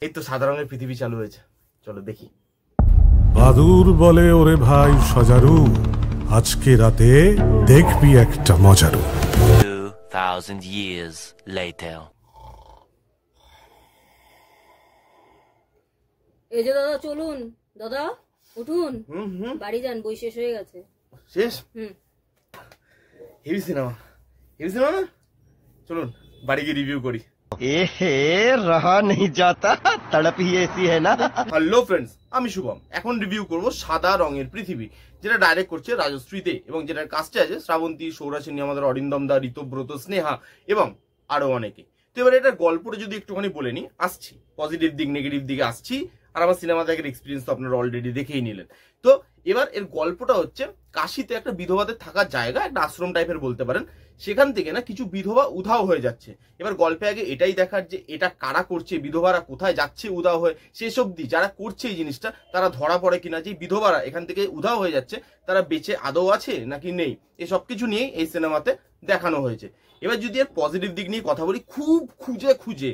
এই তো সাদা রঙের পৃথিবী চালু হয়েছে, চলো দেখি। বাদুর বলে ওরে ভাই সজারু, আজকে রাতে দেখবি একটা মজারু। 2000 years later. এই যে দাদা চলুন, দাদা উঠুন, বাড়ি যান, বই শেষ হয়ে গেছে। শেষ? হেভি সিনেমা, হেভি সিনেমা না? চলুন বাড়ি গিয়ে রিভিউ করি। रहा नहीं जाता, तड़प ही ऐसी है ना। হ্যালো ফ্রেন্ডস, আমি শুভম। এখন রিভিউ করব সাদা রঙের পৃথিবী, যেটা ডাইরেক্ট করছে রাজশ্রীতে এবং যেটার কাস্টে আছে শ্রাবন্তী, সৌরাচিনী, আমাদের অরিন্দম দা, ঋতব্রত, স্নেহা এবং আরো অনেকে। তো এবার এটার গল্পটা যদি একটুখানি বলে নি, আসছি পজিটিভ দিক নেগেটিভ দিকে আসছি। আর আমার সিনেমা দেখার এক্সপিরিয়েন্স তো আপনারা অলরেডি দেখেই নিলেন। তো এবার এর গল্পটা হচ্ছে কাশিতে একটা বিধবাদের থাকার জায়গা, একটা আশ্রম টাইপের বলতে পারেন। সেখান থেকে না কিছু বিধবা উধাও হয়ে যাচ্ছে। এবার গল্পে আগে এটাই দেখার যে এটা কারা করছে, বিধবারা কোথায় যাচ্ছে উধাও হয়ে, শেষ অব্দি যারা করছে এই জিনিসটা তারা ধরা পড়ে কিনা, যে বিধবারা এখান থেকে উধাও হয়ে যাচ্ছে তারা বেঁচে আদৌ আছে নাকি নেই, এই সব কিছু নিয়েই এই সিনেমাতে দেখানো হয়েছে। এবার যদি এর পজিটিভ দিক নিয়ে কথা বলি, খুব খুঁজে খুঁজে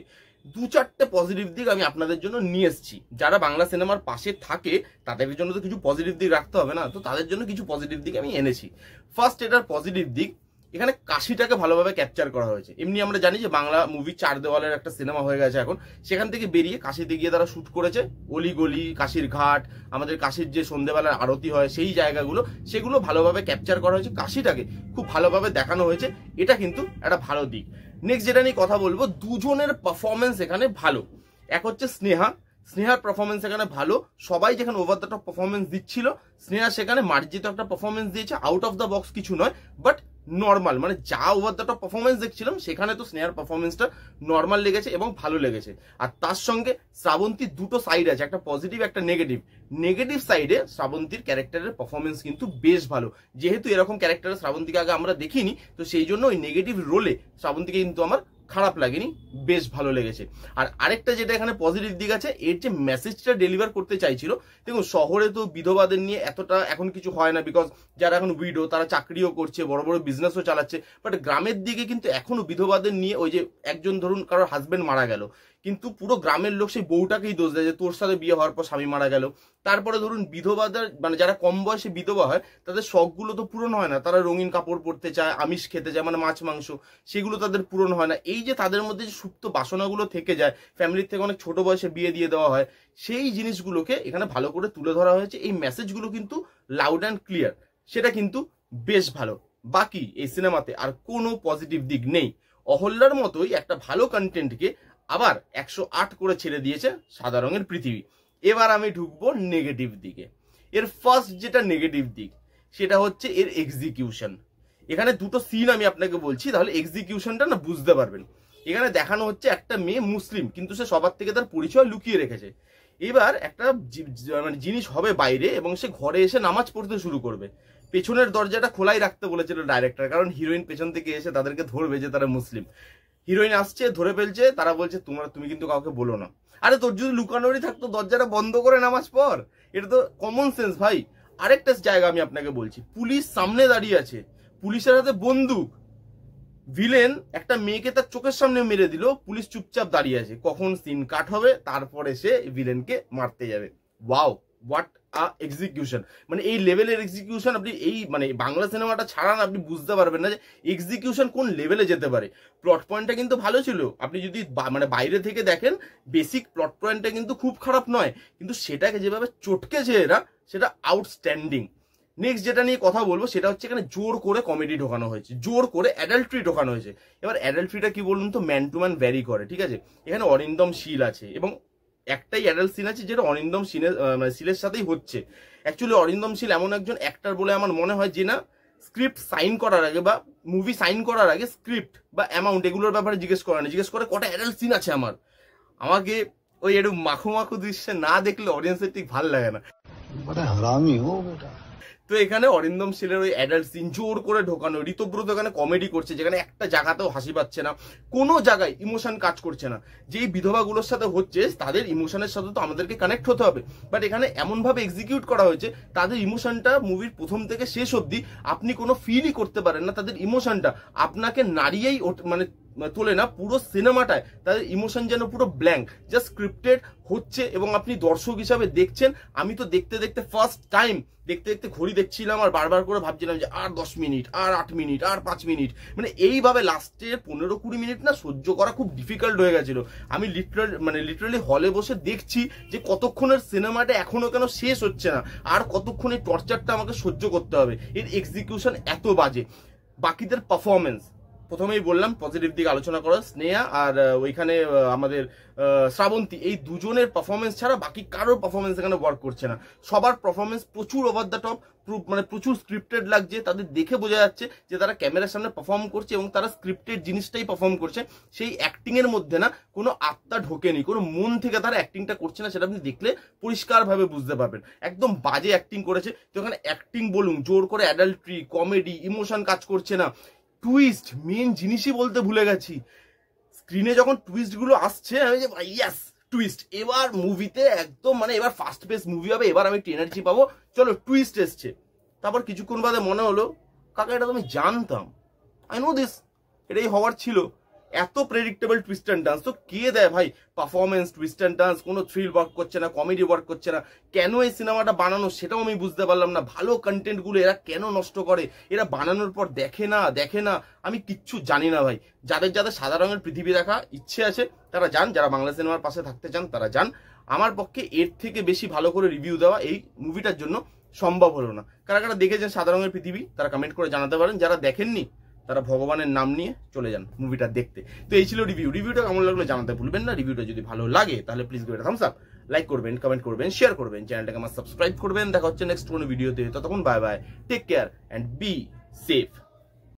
দু চারটে পজিটিভ দিক আমি আপনাদের জন্য নিয়ে এসেছি। যারা বাংলা সিনেমার পাশে থাকে তাদের জন্য তো কিছু পজিটিভ দিক রাখতে হবে না, তো তাদের জন্য কিছু পজিটিভ দিক আমি এনেছি। ফার্স্ট, এটার পজিটিভ দিক, এখানে কাশিটাকে ভালোভাবে ক্যাপচার করা হয়েছে। এমনি আমরা জানি যে বাংলা মুভি চার দেওয়ালের একটা সিনেমা হয়ে গেছে এখন, সেখান থেকে বেরিয়ে কাশিতে গিয়ে তারা শুট করেছে অলি গলি, কাশির ঘাট, আমাদের কাশির যে সন্ধ্যেবেলার আরতি হয় সেই জায়গাগুলো, সেগুলো ভালোভাবে ক্যাপচার করা হয়েছে। কাশিটাকে খুব ভালোভাবে দেখানো হয়েছে, এটা কিন্তু একটা ভালো দিক। নেক্সট যেটা নিয়ে কথা বলবো, দুজনের পারফরমেন্স এখানে ভালো। এক হচ্ছে স্নেহার পারফরমেন্স এখানে ভালো। সবাই যেখানে ওভার দ্য টপ পারফরমেন্স দিচ্ছিল, স্নেহা সেখানে মার্জিত একটা পারফরমেন্স দিয়েছে। আউট অফ দ্য বক্স কিছু নয়, বাট নর্মাল, মানে যা ওভার দ্য টপ পারফরমেন্স দেখছিলাম সেখানে তো স্নেহার পারফরমেন্সটা নর্মাল লেগেছে এবং ভালো লেগেছে। আর তার সঙ্গে শ্রাবন্তীর দুটো সাইড আছে, একটা পজিটিভ একটা নেগেটিভ। নেগেটিভ সাইডে শ্রাবন্তীর ক্যারেক্টারের পারফরমেন্স কিন্তু বেশ ভালো। যেহেতু এরকম ক্যারেক্টারে শ্রাবন্তীকে আগে আমরা দেখিনি, তো সেই জন্য ওই নেগেটিভ রোলে শ্রাবন্তীকে কিন্তু আমার খারাপ লাগেনি, বেশ ভালো লেগেছে। আর আরেকটা যেটা এখানে পজিটিভ দিক আছে, এর যে মেসেজটা ডেলিভার করতে চাইছিল, দেখুন শহরে তো বিধবাদের নিয়ে এতটা এখন কিছু হয় না, বিকজ যারা এখন উইডো তারা চাকরিও করছে, বড় বড় বিজনেসও চালাচ্ছে। বাট গ্রামের দিকে কিন্তু এখনো বিধবাদের নিয়ে, ওই যে একজন ধরুন কারোর হাজবেন্ড মারা গেল, কিন্তু পুরো গ্রামের লোক সেই বউটাকেই দোষ দেয় যে তোর সাথে বিয়ে হওয়ার পর স্বামী মারা গেল। তারপরে ধরুন বিধবাদের, মানে যারা কম বয়সে বিধবা হয় তাদের শখগুলো তো পূরণ হয় না, তারা রঙিন কাপড় পরতে চায়, আমিষ খেতে চায়, মানে মাছ মাংস, সেগুলো তাদের পূরণ হয় না। এই যে তাদের মধ্যে যে সুপ্ত বাসনাগুলো থেকে যায়, ফ্যামিলির থেকে অনেক ছোট বয়সে বিয়ে দিয়ে দেওয়া হয়, সেই জিনিসগুলোকে এখানে ভালো করে তুলে ধরা হয়েছে। এই মেসেজগুলো কিন্তু লাউড অ্যান্ড ক্লিয়ার, সেটা কিন্তু বেশ ভালো। বাকি এই সিনেমাতে আর কোনো পজিটিভ দিক নেই। অহল্যার মতোই একটা ভালো কন্টেন্টকে আবার 108 করে ছেড়ে দিয়েছে সাদা রঙের পৃথিবী। এবার আমি ঢুকবো নেগেটিভ দিকে। এর ফার্স্ট যেটা নেগেটিভ দিক, সেটা হচ্ছে এর এক্সিকিউশন। এখানে দুটো সিন আমি আপনাকে বলছি, তাহলে এক্সিকিউশনটা না বুঝতে পারবেন। এখানে দেখানো হচ্ছে একটা মেয়ে মুসলিম, কিন্তু সে সবার থেকে তার পরিচয় লুকিয়ে রেখেছে। এবার একটা মানে জিনিস হবে বাইরে এবং সে ঘরে এসে নামাজ পড়তে শুরু করবে। পেছনের দরজাটা খোলাই রাখতে বলেছিল ডাইরেক্টর, কারণ হিরোইন পেছন থেকে এসে তাদেরকে ধরবে যে তারা মুসলিম। হিরোইন আসছে, ধরে ফেলছে, তারা বলছে তুমি কিন্তু কাউকে বলো না। আরে তোর যদি লুকানোরই থাকতো দরজাটা বন্ধ করে নামাজ পড়, এটা তো কমন সেন্স ভাই। আরেকটা জায়গা আমি আপনাকে বলছি, পুলিশ সামনে দাঁড়িয়ে আছে, পুলিশের হাতে বন্দুক, ভিলেন একটা মেয়েকে তার চোখের সামনে মেরে দিল, পুলিশ চুপচাপ দাঁড়িয়ে আছে। কখন সিন কাট হবে, তারপরে সে ভিলেনকে মারতে যাবে। Wow, what a execution! মানে এই লেভেলের এক্সিকিউশন আপনি এই মানে বাংলা সিনেমাটা ছাড়ান আপনি বুঝতে পারবেন না যে এক্সিকিউশন কোন লেভেলে যেতে পারে। প্লট পয়েন্টটা কিন্তু ভালো ছিল, আপনি যদি মানে বাইরে থেকে দেখেন বেসিক প্লট পয়েন্টটা কিন্তু খুব খারাপ নয়, কিন্তু সেটাকে যেভাবে চটকেছে এরা, সেটা আউটস্ট্যান্ডিং। নেক্সট যেটা নিয়ে কথা বলবো সেটা হচ্ছে এখানে জোর করে কমেডি ঢোকানো হয়েছে, জোর করে অ্যাডাল্ট্রি ঢোকানো হয়েছে। এবার অ্যাডাল্ট্রিটা কি বলুন তো, ম্যান টু ম্যান ভ্যারি করে, ঠিক আছে। এখানে অরিন্দম শীল আছে এবং একটাই অ্যাডাল্ট সিন আছে যেটা অরিন্দম শীলের সাথেই হচ্ছে। অ্যাকচুয়ালি অরিন্দম শীল এমন একজন অ্যাক্টর বলে আমার মনে হয় যে না, স্ক্রিপ্ট সাইন করার আগে বা মুভি সাইন করার আগে স্ক্রিপ্ট বা অ্যামাউন্ট এগুলোর ব্যাপারে জিজ্ঞেস করে না, জিজ্ঞেস করে কটা অ্যাডাল্ট সিন আছে আমার। আমাকে ওই একটু মাখো মাখো দৃশ্যে না দেখলে অডিয়েন্সের ঠিক ভালো লাগে না। তো এখানে অরিন্দম শীলের ওই অ্যাডাল্ট সিন জোর করে ঢোকানো, ঋতব্রত এখানে কমেডি করছে যেখানে একটা জায়গাতেও হাসি পাচ্ছে না, কোনো জায়গায় ইমোশন কাজ করছে না। যেই বিধবাগুলোর সাথে হচ্ছে তাদের ইমোশনের সাথে তো আমাদেরকে কানেক্ট হতে হবে, বাট এখানে এমনভাবে এক্সিকিউট করা হয়েছে তাদের ইমোশনটা মুভির প্রথম থেকে শেষ অবধি আপনি কোনো ফিলই করতে পারেন না। তাদের ইমোশনটা আপনাকে নাড়িয়েই মানে তোলে না, পুরো সিনেমাটায় তাদের ইমোশন যেন পুরো ব্ল্যাঙ্ক, জাস্ট স্ক্রিপ্টেড হচ্ছে এবং আপনি দর্শক হিসাবে দেখছেন। আমি তো দেখতে দেখতে ফার্স্ট টাইম দেখতে দেখতে ঘড়ি দেখছিলাম আর বারবার করে ভাবছিলাম যে আর 10 মিনিট, আর 8 মিনিট, আর 5 মিনিট, মানে এইভাবে লাস্টের 15-20 মিনিট না সহ্য করা খুব ডিফিকাল্ট হয়ে গেছিল। আমি লিটারালি হলে বসে দেখছি যে কতক্ষণের সিনেমাটা এখনো কেন শেষ হচ্ছে না, আর কতক্ষণ এই টর্চারটা আমাকে সহ্য করতে হবে। এর এক্সিকিউশন এত বাজে, বাকিদের পারফরমেন্স প্রথমেই বললাম পজিটিভ দিকে আলোচনা করা, স্নেহা আর ওইখানে আমাদের শ্রাবন্তী, এই দুজনের পারফরমেন্স ছাড়া বাকি কারোর পারফরমেন্স এখানে ওয়ার্ক করছে না। সবার পারফরমেন্স প্রচুর ওভার দ্য টপ, মানে প্রচুর স্ক্রিপ্টেড লাগছে। তাদের দেখে বোঝা যাচ্ছে যে তারা ক্যামেরার সামনে পারফর্ম করছে এবং তারা স্ক্রিপ্টেড জিনিসটাই পারফর্ম করছে। সেই অ্যাক্টিং এর মধ্যে না কোনো আত্মা ঢোকেনি, কোনো মন থেকে তারা অ্যাক্টিংটা করছে না, সেটা আপনি দেখলে পরিষ্কারভাবে বুঝতে পারবেন। একদম বাজে অ্যাক্টিং করেছে। তো এখানে অ্যাক্টিং বলুন, জোর করে অ্যাডাল্ট্রি, কমেডি, ইমোশন কাজ করছে না। টুইস্ট, মেন জিনিসই বলতে ভুলে গেছি। স্ক্রিনে যখন টুইস্ট গুলো আসছে আমি যে ইয়াস টুইস্ট, এবার মুভিতে একদম মানে এবার ফাস্ট পেস মুভি হবে, এবার আমি একটু এনার্জি পাবো, চলো টুইস্ট এসছে। তারপর কিছুক্ষণ বাদে মনে হলো কাকা এটা তো আমি জানতাম, আই নো দিস, এটাই হওয়ার ছিল। এত প্রেডিক্টেবল টুইস্ট অ্যান্ড ডান্স তো কে দেয় ভাই? পারফরমেন্স, টুইস্ট অ্যান্ড ডান্স, কোনো থ্রিল ওয়ার্ক করছে না, কমেডি ওয়ার্ক করছে না। কেন এই সিনেমাটা বানানো সেটাও আমি বুঝতে পারলাম না। ভালো কন্টেন্ট গুলো এরা কেন নষ্ট করে? এরা বানানোর পর দেখে না, আমি কিচ্ছু জানি না ভাই। যাদের সাদা রঙের পৃথিবী দেখা ইচ্ছে আছে তারা যান, যারা বাংলা সিনেমার পাশে থাকতে চান তারা যান। আমার পক্ষে এর থেকে বেশি ভালো করে রিভিউ দেওয়া এই মুভিটার জন্য সম্ভব হলো না। কারা দেখেছেন সাদা রঙের পৃথিবী তারা কমেন্ট করে জানাতে পারেন, যারা দেখেননি তারা ভগবানের নাম নিয়ে চলে যান মুভিটা দেখতে। তো এই ছিল রিভিউটা কেমন লাগলো জানাতে ভুলবেন না। রিভিউটা যদি ভালো লাগে তাহলে please give it a Thums up, like করবেন, কমেন্ট করবেন, শেয়ার করবেন, চ্যানেলটাকে আমার সাবস্ক্রাইব করবেন। দেখা হচ্ছে নেক্সট কোনো ভিডিওতে। ততক্ষণ bye bye, take care and be safe.